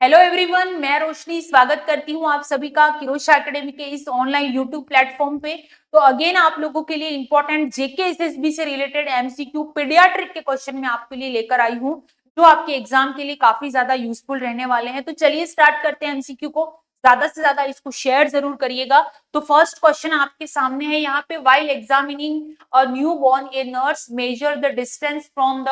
Hello everyone, मैं रोशनी स्वागत करती हूँ आप सभी का किरोशा एकेडमी के इस ऑनलाइन यूट्यूब प्लेटफॉर्म पे। तो अगेन आप लोगों के लिए इंपॉर्टेंट जेके एसएसबी से रिलेटेड एमसीक्यू पीडियाट्रिक के क्वेश्चन मैं आपके लिए लेकर आई हूँ, जो आपके एग्जाम के लिए काफी ज्यादा यूजफुल रहने वाले हैं। तो चलिए स्टार्ट करते हैं एमसीक्यू को। ज्यादा से ज्यादा इसको शेयर जरूर करिएगा। तो फर्स्ट क्वेश्चन आपके सामने है यहाँ पे, while examining a new born a nurse measure the distance from the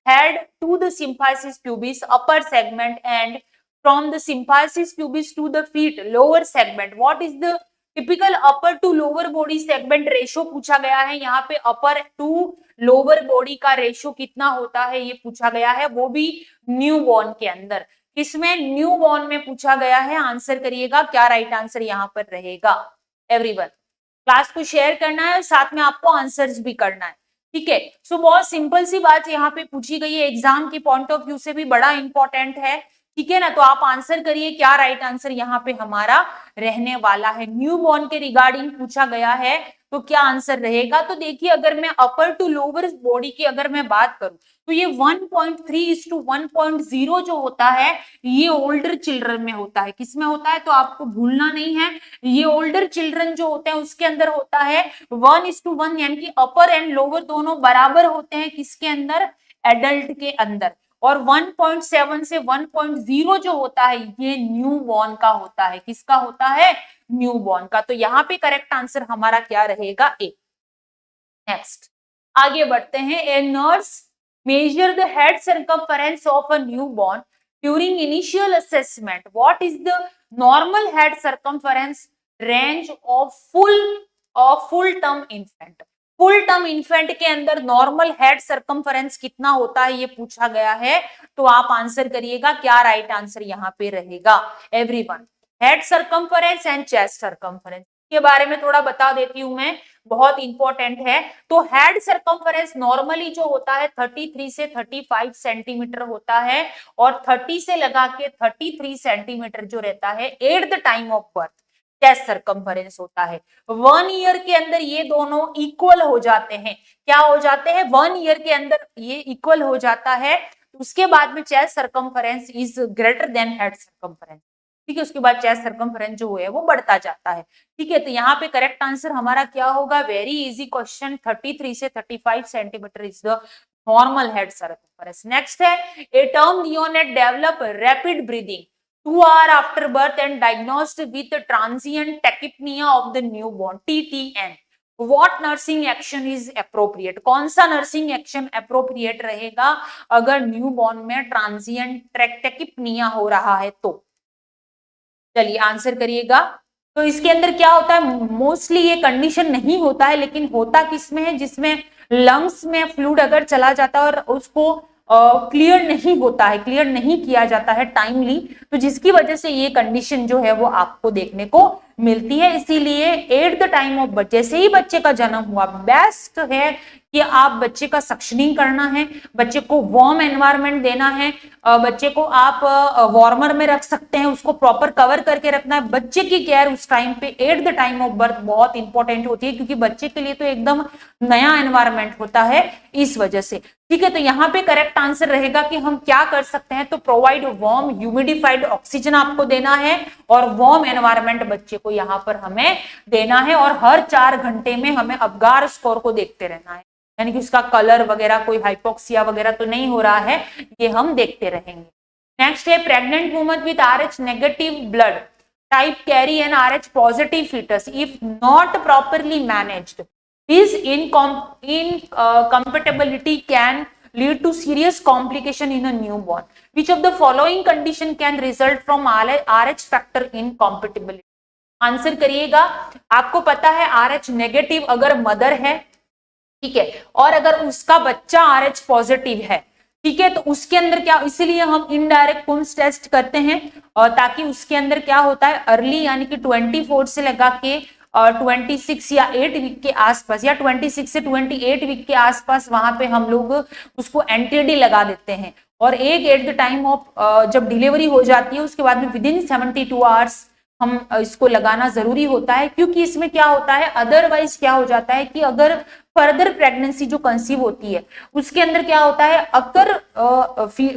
head to the symphysis pubis upper segment and from the symphysis pubis to the feet lower segment. What is the typical upper to lower body segment ratio पूछा गया है। यहाँ पे upper to lower body का ratio कितना होता है ये पूछा गया है, वो भी न्यू बॉर्न के अंदर। किसमें? न्यू बॉर्न में पूछा गया है। आंसर करिएगा, क्या राइट आंसर यहाँ पर रहेगा। एवरीवन क्लास को शेयर करना है और साथ में आपको आंसर्स भी करना है, ठीक है। सो बहुत सिंपल सी बात यहाँ पे पूछी गई है, एग्जाम की पॉइंट ऑफ व्यू से भी बड़ा इंपॉर्टेंट है, ठीक है ना। तो आप आंसर करिए, क्या राइट आंसर यहाँ पे हमारा रहने वाला है। न्यू बॉर्न के रिगार्डिंग पूछा गया है तो क्या आंसर रहेगा। तो देखिए, अगर मैं अपर टू लोअर बॉडी की अगर मैं बात करूं तो ये 1.3:1.0 जो होता है ये ओल्डर चिल्ड्रन में होता है। किसमें होता है? तो आपको भूलना नहीं है, ये ओल्डर चिल्ड्रन जो होते हैं उसके अंदर होता है 1:1, यानी कि अपर एंड लोअर दोनों बराबर होते हैं। किसके अंदर? एडल्ट के अंदर। और 1.7 से 1.0 जो होता है ये न्यू बॉर्न का होता है। किसका होता है? न्यू बॉर्न का। तो यहाँ पे करेक्ट आंसर हमारा क्या रहेगा? ए। नेक्स्ट आगे बढ़ते हैं। ए nurse measure the head circumference of a new born during initial assessment. What is the normal head circumference range of full term infant. Full term infant के अंदर नॉर्मल हेड सर्कमफरेंस कितना होता है ये पूछा गया है। तो आप आंसर करिएगा, क्या राइट आंसर यहाँ पे रहेगा। Everyone head circumference and chest circumference के बारे में थोड़ा बता देती हूं मैं, बहुत इंपॉर्टेंट है। तो हेड सर्कमफरेंस नॉर्मली जो होता है 33 से 35 सेंटीमीटर होता है, और 30 से लगा के 33 सेंटीमीटर जो रहता है at the time of birth chest circumference होता है। 1 ईयर के अंदर ये दोनों इक्वल हो जाते हैं। क्या हो जाते हैं? 1 ईयर के अंदर ये इक्वल हो जाता है। उसके बाद में chest circumference is greater than head circumference, ठीक है। उसके बाद चेस्ट सर्कमफरेंस जो है वो बढ़ता जाता है, ठीक है। तो यहाँ पे करेक्ट आंसर हमारा क्या होगा? वेरी इजी क्वेश्चन, 33 से 35 centimetre is the normal head circumference. Next है, a term neonate develop rapid breathing 2 hours after birth and diagnosed with transient tachypnea of the newborn TTN. What nursing action is appropriate? कौन सा nursing action appropriate रहेगा अगर newborn में transient tachypnoea हो रहा है तो? चलिए आंसर करिएगा। तो इसके अंदर क्या होता है? मोस्टली ये कंडीशन नहीं होता है, लेकिन होता किसमें है? जिसमें लंग्स में फ्लूइड अगर चला जाता है और उसको क्लियर नहीं होता है, क्लियर नहीं किया जाता है टाइमली, तो जिसकी वजह से ये कंडीशन जो है वो आपको देखने को मिलती है। इसीलिए at the time of birth, जैसे ही बच्चे का जन्म हुआ, बेस्ट है कि आप बच्चे का सक्शनिंग करना है, बच्चे को वार्म एनवायरनमेंट देना है, बच्चे को आप वार्मर में रख सकते हैं, उसको प्रॉपर कवर करके रखना है। बच्चे की केयर उस टाइम पे at the time of birth बहुत इंपॉर्टेंट होती है, क्योंकि बच्चे के लिए तो एकदम नया एनवायरनमेंट होता है, इस वजह से, ठीक है। तो यहाँ पे करेक्ट आंसर रहेगा कि हम क्या कर सकते हैं, तो प्रोवाइड वार्म ह्यूमिडिफाइड ऑक्सीजन आपको देना है और वार्म एनवायरनमेंट बच्चे को यहाँ पर हमें देना है, और हर 4 घंटे में हमें अबगार स्कोर को देखते रहना है, यानी कि उसका कलर वगैरह कोई हाइपोक्सिया वगैरह तो नहीं हो रहा है, ये हम देखते रहेंगे। नेक्स्ट है, pregnant woman with RH negative blood type carry an RH positive foetus if not properly managed His incompatibility can lead to serious complication in a newborn. Which of the following condition can result from RH factor incompatibility? Answer करिएगा। आपको पता है RH negative अगर mother है, ठीक है, और अगर उसका बच्चा RH पॉजिटिव है, ठीक है, तो उसके अंदर क्या, इसीलिए हम इनडायरेक्ट कुंस टेस्ट करते हैं, ताकि उसके अंदर क्या होता है, अर्ली यानी कि 24 से लगा के 26 या 8 वीक के आसपास, या 26 से 28 वीक के आसपास वहां पे हम लोग उसको एंटीडी लगा देते हैं। और एक एट द टाइम ऑफ जब डिलीवरी हो जाती है उसके बाद में विदिन 72 आवर्स हम इसको लगाना जरूरी होता है, क्योंकि इसमें क्या होता है, अदरवाइज क्या हो जाता है कि अगर फर्दर प्रेगनेंसी जो कंसीव होती है उसके अंदर क्या होता है, अगर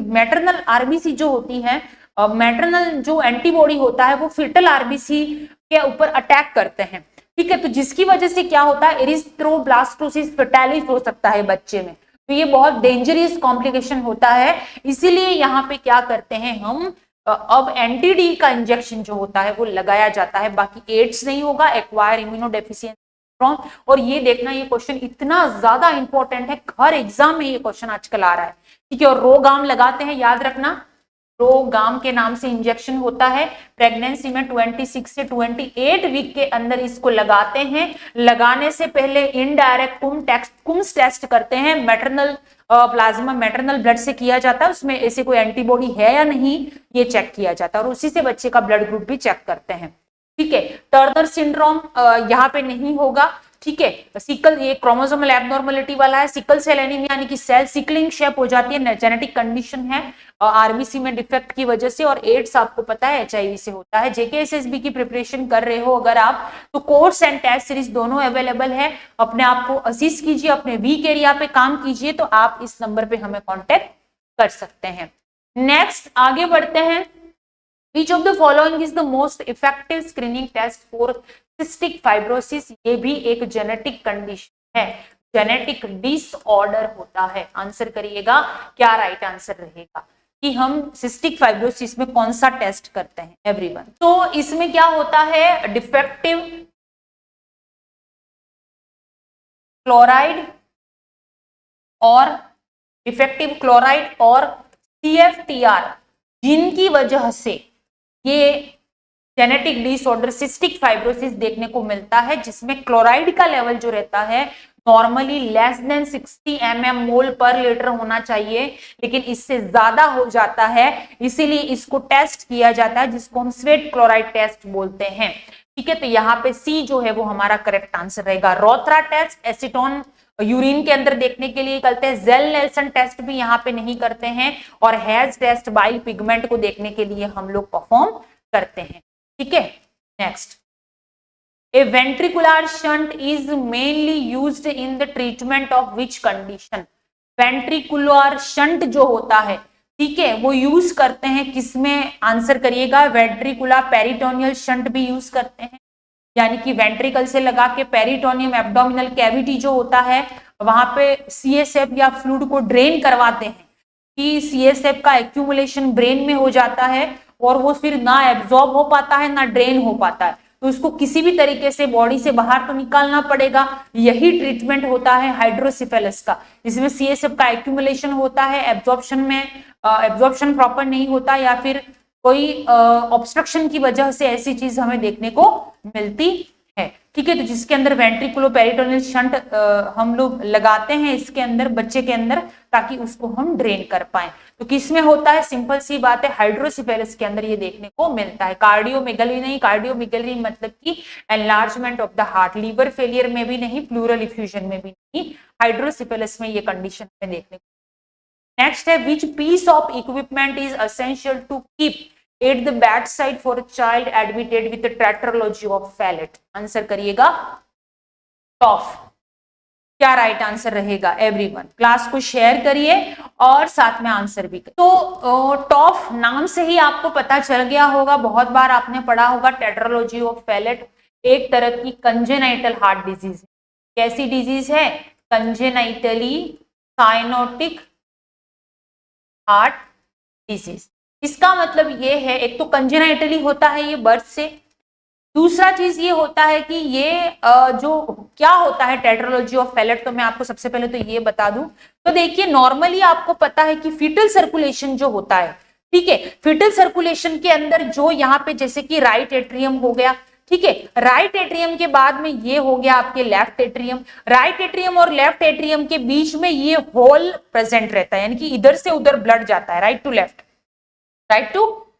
मैटरनल आरबीसी जो होती है मैटरनल जो एंटीबॉडी होता है वो फिटल आरबीसी के ऊपर अटैक करते हैं, ठीक है। तो जिसकी वजह से क्या होता है, एरिथ्रोब्लास्टोसिस फेटालिस हो सकता है बच्चे में। तो ये बहुत डेंजरस कॉम्प्लिकेशन होता है, इसीलिए यहाँ पे क्या करते हैं हम, अब एंटी-डी का इंजेक्शन जो होता है वो लगाया जाता है। बाकी एड्स नहीं होगा, एक्वायर इम्यूनोडेफिशिएंसी सिंड्रोम। और ये देखना, ये क्वेश्चन इतना ज्यादा इंपॉर्टेंट है, हर एग्जाम में ये क्वेश्चन आजकल आ रहा है, ठीक है। और रोगाम लगाते हैं, याद रखना, रोगाम के नाम से इंजेक्शन होता है। प्रेगनेंसी में 26 से 28 वीक के अंदर इसको लगाते हैं। लगाने से पहले इनडायरेक्ट कुम्स टेस्ट करते हैं, मैटरनल प्लाज्मा मैटरनल ब्लड से किया जाता है, उसमें ऐसे कोई एंटीबॉडी है या नहीं ये चेक किया जाता है, और उसी से बच्चे का ब्लड ग्रुप भी चेक करते हैं, ठीक है। टर्नर सिंड्रोम यहाँ पे नहीं होगा, ठीक है। सिकल, ये क्रोमोसोमल एबनॉर्मलिटी वाला है। सिकल सेल एनीमिया यानी कि सेल सिकलिंग शेप हो जाती है, जेनेटिक कंडीशन है आरबीसी में डिफेक्ट की वजह से। और एड्स आपको पता है एचआईवी से होता है। जेकेएसएसबी की प्रिपरेशन कर रहे हो अगर आप, तो कोर्स एंड टेस्ट सीरीज दोनों अवेलेबल है। अपने आप को असिस्ट कीजिए, अपने वीक एरिया पे काम कीजिए, तो आप इस नंबर पे हमें कॉन्टेक्ट कर सकते हैं। नेक्स्ट आगे बढ़ते हैं। Which of the following is the most effective screening test for cystic fibrosis? ये भी एक जेनेटिक कंडीशन है, जेनेटिक डिसऑर्डर होता है। आंसर करिएगा, क्या राइट आंसर रहेगा कि हम सिस्टिक फाइब्रोसिस में कौन सा टेस्ट करते हैं एवरीवन। तो इसमें क्या होता है, डिफेक्टिव क्लोराइड और CFTR, जिनकी वजह से ये जेनेटिक डिसऑर्डर सिस्टिक फाइब्रोसिस देखने को मिलता है, जिसमें क्लोराइड का लेवल जो रहता है नॉर्मली लेस देन 60 mm मोल पर लीटर होना चाहिए, लेकिन इससे ज्यादा हो जाता है, इसीलिए इसको टेस्ट किया जाता है, जिसको हम स्वेट क्लोराइड टेस्ट बोलते हैं, ठीक है। तो यहाँ पे सी जो है वो हमारा करेक्ट आंसर रहेगा। रोथरा टेस्ट एसीटोन यूरिन के अंदर देखने के लिए करते हैं। जेल नेल्सन टेस्ट भी यहाँ पे नहीं करते हैं, और हेज टेस्ट बाइल पिगमेंट को देखने के लिए हम लोग परफॉर्म करते हैं, ठीक है। Next, A ventricular shunt is mainly used in the treatment of which condition? Ventricular shunt जो होता है, ठीक है, वो यूज करते हैं किसमें? आंसर करिएगा, वेंट्रिकुलर पेरिटोनियल शंट भी यूज करते हैं, यानी कि वेंट्रिकल से लगा के पेरिटोनियम एब्डोमिनल कैविटी जो होता है वहां पे सीएसएफ या फ्लूइड को ड्रेन करवाते हैं, कि सीएसएफ का एक्यूमुलेशन ब्रेन में हो जाता है और वो फिर ना एब्जॉर्ब हो पाता है ना ड्रेन हो पाता है, तो उसको किसी भी तरीके से बॉडी से बाहर तो निकालना पड़ेगा। यही ट्रीटमेंट होता है हाइड्रोसिफेलस का, इसमें सीएसएफ का एक्यूमुलेशन होता है, एब्जॉर्प्शन प्रॉपर नहीं होता, या फिर कोई ऑब्स्ट्रक्शन की वजह से ऐसी चीज हमें देखने को मिलती है, ठीक है। तो जिसके अंदर वेंट्रिकुलो पेरिटोनियल शंट हम लोग लगाते हैं इसके अंदर, बच्चे के अंदर, ताकि उसको हम ड्रेन कर पाए। तो किसमें होता है? सिंपल सी बात है, हाइड्रोसिफेलस के अंदर ये देखने को मिलता है। कार्डियोमेगली नहीं, कार्डियोमेगली मतलब कि enlargement of the heart, liver failure में भी नहीं, प्लूरल इफ्यूजन में भी नहीं, हाइड्रोसिफेलस में ये कंडीशन हमें देखने को। नेक्स्ट है, which piece of equipment is essential to keep at the bedside for a child admitted with tetralogy of Fallot? Answer करिएगा, टॉफ। क्या राइट आंसर रहेगा एवरीवन? क्लास को शेयर करिए और साथ में आंसर भी करिए। तो टॉफ नाम से ही आपको पता चल गया होगा, बहुत बार आपने पढ़ा होगा, टेट्रालॉजी ऑफ फैलेट एक तरह की कंजेनाइटल हार्ट डिजीज। कैसी डिजीज है? Congenitally cyanotic heart disease. इसका मतलब ये है, एक तो कंजेनाइटली होता है ये बर्थ से, दूसरा चीज ये होता है कि ये जो क्या होता है टेट्रालॉजी ऑफ फैलेट, तो मैं आपको सबसे पहले तो ये बता दूं। तो देखिए, नॉर्मली आपको पता है कि फीटल सर्कुलेशन जो होता है, ठीक है, फीटल सर्कुलेशन के अंदर जो यहाँ पे जैसे कि राइट एट्रियम हो गया, ठीक है, राइट एट्रियम के बाद में ये हो गया आपके लेफ्ट एट्रियम, राइट एट्रियम और लेफ्ट एट्रियम के बीच में ये होल प्रेजेंट रहता है, यानी कि इधर से उधर ब्लड जाता है, राइट टू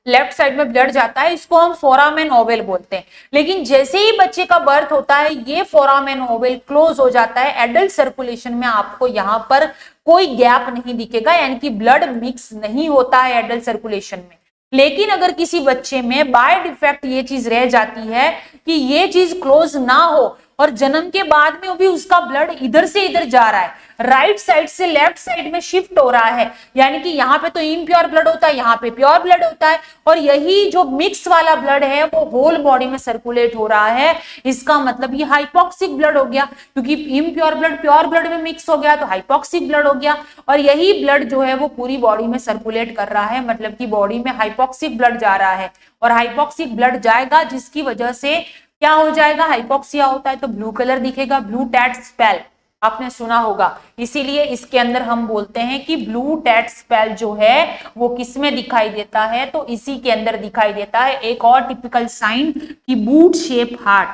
लेफ्ट साइड में ब्लड जाता है, इसको हम फोरामेन ओवल बोलते हैं। लेकिन जैसे ही बच्चे का बर्थ होता है ये फोरामेन ओवल क्लोज हो जाता है, एडल्ट सर्कुलेशन में आपको यहाँ पर कोई गैप नहीं दिखेगा, यानी कि ब्लड मिक्स नहीं होता है एडल्ट सर्कुलेशन में। लेकिन अगर किसी बच्चे में बाय डिफेक्ट ये चीज रह जाती है कि ये चीज क्लोज ना हो और जन्म के बाद में भी उसका ब्लड इधर से इधर जा रहा है, राइट साइड से लेफ्ट साइड में शिफ्ट हो रहा है, यानी कि यहाँ पे तो इम्प्योर ब्लड होता है, यहाँ पे प्योर ब्लड होता है, और यही जो मिक्स वाला ब्लड है वो होल बॉडी में सर्कुलेट हो रहा है। इसका मतलब ये हाइपोक्सिक ब्लड हो गया, क्योंकि इम्प्योर ब्लड प्योर ब्लड में मिक्स हो गया तो हाइपोक्सिक ब्लड हो गया, और यही ब्लड जो है वो पूरी बॉडी में सर्कुलेट कर रहा है, मतलब कि बॉडी में हाइपोक्सिक ब्लड जा रहा है, और हाइपोक्सिक ब्लड जाएगा जिसकी वजह से क्या हो जाएगा, हाइपोक्सिया होता है तो ब्लू कलर दिखेगा, ब्लू टैट स्पेल आपने सुना होगा, इसीलिए इसके अंदर हम बोलते हैं कि ब्लू टैट स्पेल जो है वो किसमें दिखाई देता है, तो इसी के अंदर दिखाई देता है। एक और टिपिकल साइन कि boot shape heart,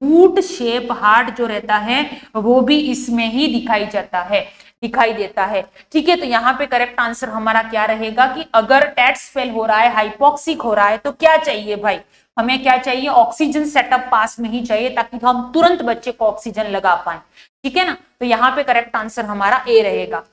boot shape heart जो रहता है वो भी इसमें ही दिखाई देता है। ठीक है, तो यहाँ पे करेक्ट आंसर हमारा क्या रहेगा कि अगर टैट स्पेल हो रहा है, हाइपोक्सिक हो रहा है, तो क्या चाहिए भाई, हमें क्या चाहिए, ऑक्सीजन सेटअप पास में ही चाहिए ताकि हम तुरंत बच्चे को ऑक्सीजन लगा पाए। ठीक है ना, तो यहाँ पे करेक्ट आंसर हमारा ए रहेगा।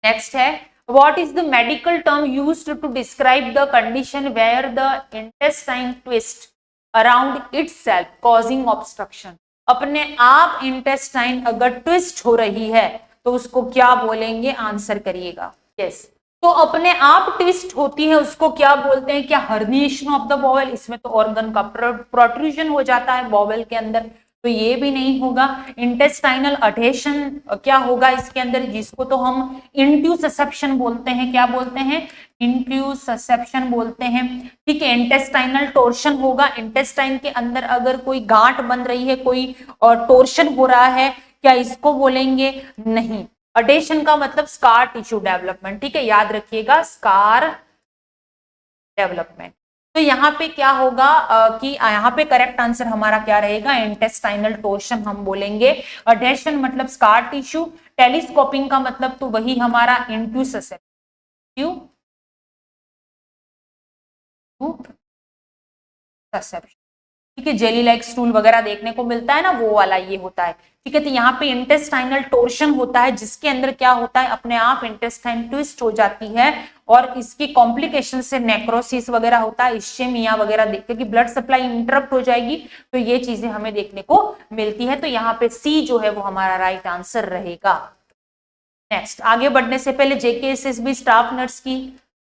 नेक्स्ट है, what is the medical term used to describe the condition where the intestine twist around itself causing obstruction. अपने आप इंटेस्टाइन अगर ट्विस्ट हो रही है तो उसको क्या बोलेंगे, आंसर करिएगा। यस, तो अपने आप ट्विस्ट होती है उसको क्या बोलते हैं, क्या हर्निएशन ऑफ द बॉवेल, इसमें तो ऑर्गन का प्रोट्रूजन हो जाता है बॉवेल के अंदर, तो ये भी नहीं होगा। इंटेस्टाइनल अडहेशन क्या होगा इसके अंदर, जिसको तो हम इंट्यूससेप्शन बोलते हैं, क्या बोलते हैं, इंट्यूससेप्शन बोलते हैं। ठीक है, इंटेस्टाइनल टोर्शन होगा, इंटेस्टाइन के अंदर अगर कोई गांठ बन रही है, कोई टोर्शन हो रहा है, क्या इसको बोलेंगे, नहीं। अडेशन का मतलब स्कार टिश्यू डेवलपमेंट, ठीक है, याद रखिएगा, स्कार डेवलपमेंट। तो यहाँ पे क्या होगा कि यहाँ पे करेक्ट आंसर हमारा क्या रहेगा, इंटेस्टाइनल टोर्शन हम बोलेंगे। अडेशन मतलब स्कार टिश्यू, टेलीस्कोपिंग का मतलब तो वही हमारा इंट्यूससेप्शन, ठीक है, जेली लाइक स्टूल वगैरह देखने को मिलता है ना, वो वाला ये होता है। ठीक है, तो यहाँ पे इंटेस्टाइनल टोर्शन होता है जिसके अंदर क्या होता है, अपने आप इंटेस्टाइन ट्विस्ट हो जाती है, और इसकी कॉम्प्लिकेशन से नेक्रोसिस वगैरह होता है, इश्चेमिया वगैरह देखते कि ब्लड सप्लाई इंटरप्ट हो जाएगी, तो ये चीजें हमें देखने को मिलती है। तो यहाँ पे सी जो है वो हमारा राइट आंसर रहेगा। नेक्स्ट, आगे बढ़ने से पहले जेकेएसएसबी स्टाफ नर्स की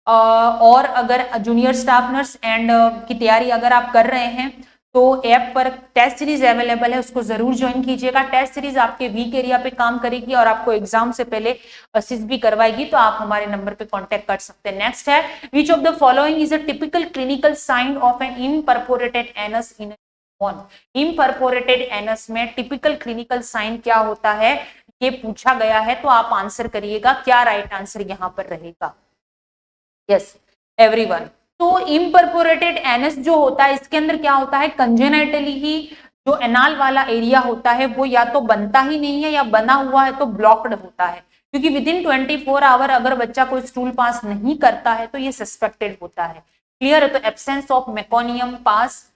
और अगर जूनियर स्टाफ नर्स एंड की तैयारी अगर आप कर रहे हैं तो ऐप पर टेस्ट सीरीज अवेलेबल है, उसको जरूर ज्वाइन कीजिएगा। टेस्ट सीरीज आपके वीक एरिया पे काम करेगी और आपको एग्जाम से पहले असिस्ट भी करवाएगी, तो आप हमारे नंबर पे कांटेक्ट कर सकते हैं। नेक्स्ट है, which of the following is a typical clinical sign of an imperforated anus in one. Imperforated anus में टिपिकल क्लिनिकल साइन क्या होता है, ये पूछा गया है, तो आप आंसर करिएगा, क्या राइट आंसर यहाँ पर रहेगा। यस एवरीवन, तो इम्परफोरेटेड एनस जो होता है इसके अंदर क्या होता है, कंजेनाइटली ही जो एनाल वाला एरिया होता है वो या तो बनता ही नहीं है या बना हुआ है तो ब्लॉक्ड होता है, क्योंकि विद इन 24 आवर अगर बच्चा कोई स्टूल पास नहीं करता है तो ये सस्पेक्टेड होता है। क्लियर है, तो absence of meconium pass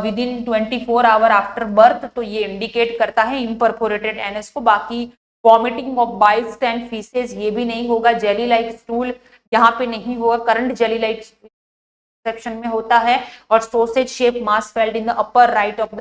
with in 24 hour after birth, तो ये इंडिकेट करता है इम्परफोरेटेड एनस को। बाकी vomiting of Biles and faeces ये भी नहीं होगा, जेली लाइक स्टूल यहाँ पे नहीं होगा, करंट जेली लाइक सेक्शन में होता है, और sausage shape mass failed in the upper right of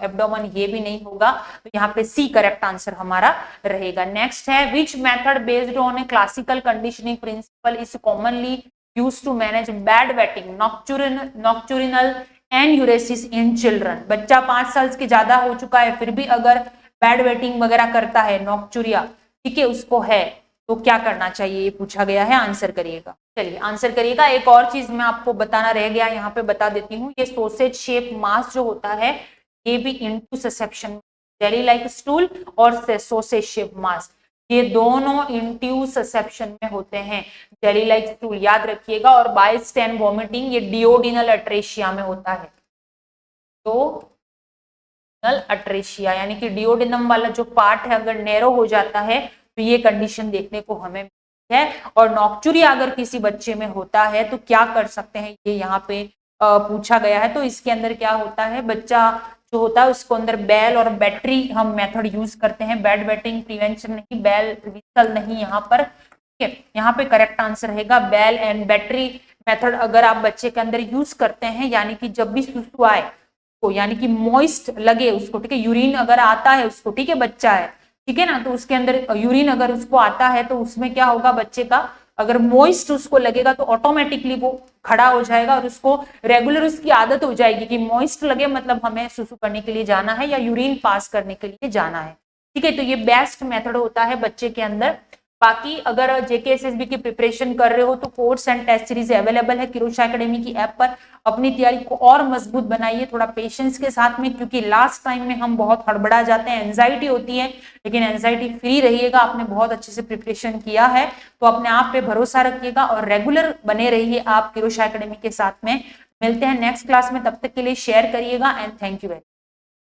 abdomen ये भी नहीं होगा, तो यहाँ पे सी करेक्ट आंसर हमारा रहेगा। नेक्स्ट है, which method based on a classical conditioning principle is commonly used to manage bed wetting nocturnal enuresis in children. बच्चा 5 साल के ज्यादा हो चुका है फिर भी अगर बैड वेटिंग वगैरह करता है, नॉक्चुरिया, ठीक है, उसको है, तो क्या करना चाहिए, ये पूछा गया है, आंसर करिएगा। चलिए आंसर करिएगा। एक और चीज मैं आपको बताना रह गया, यहाँ पे बता देती हूँ, ये सोसेज शेप मास जो होता है ये भी इंट्यूससेप्शन, जेली लाइक स्टूल और सोसेज शेप मास, ये दोनों इंट्यूससेप्शन में होते हैं, जेली लाइक स्टूल याद रखिएगा, और बाइल्स एंड वॉमिटिंग ये डिओडिनल अट्रेशिया में होता है, तो अट्रेशिया यानी कि डिओडिनम वाला जो पार्ट है अगर नैरो हो जाता है तो ये कंडीशन देखने को हमें मिलती है। और नॉक्चुरिया अगर किसी बच्चे में होता है तो क्या कर सकते हैं, ये यहाँ पे पूछा गया है। तो इसके अंदर क्या होता है, बच्चा जो होता है उसको अंदर बेल और बैटरी हम मेथड यूज करते हैं, बेड वेटिंग प्रिवेंशन नहीं, बेल विसल नहीं यहाँ पर, ठीक है। यहाँ पे करेक्ट आंसर रहेगा बेल एंड बैटरी मेथड अगर आप बच्चे के अंदर यूज करते हैं, यानी कि जब भी सुसु आए उसको, यानी कि मॉइस्ट लगे उसको, ठीक है, यूरिन अगर आता है उसको, ठीक है, बच्चा है, ठीक है ना, तो उसके अंदर यूरिन अगर उसको आता है तो उसमें क्या होगा, बच्चे का अगर मॉइस्ट उसको लगेगा तो ऑटोमेटिकली वो खड़ा हो जाएगा और उसको रेगुलर उसकी आदत हो जाएगी कि मॉइस्ट लगे मतलब हमें सुसु करने के लिए जाना है या यूरिन पास करने के लिए जाना है, ठीक है। तो ये बेस्ट मेथड होता है बच्चे के अंदर। बाकी अगर जेकेएसएसबी की प्रिपरेशन कर रहे हो तो course and test series available है किरोशा एकेडमी की ऐप पर। अपनी तैयारी को और मजबूत बनाइए थोड़ा पेशेंस के साथ में, क्योंकि लास्ट टाइम में हम बहुत हड़बड़ा जाते हैं, एंजाइटी होती है, लेकिन एंजाइटी फ्री रहिएगा। आपने बहुत अच्छे से प्रिपरेशन किया है तो अपने आप पे भरोसा रखिएगा और रेगुलर बने रहिए आप किरोशा एकेडमी के साथ में। मिलते हैं नेक्स्ट क्लास में, तब तक के लिए शेयर करिएगा and thank you very much.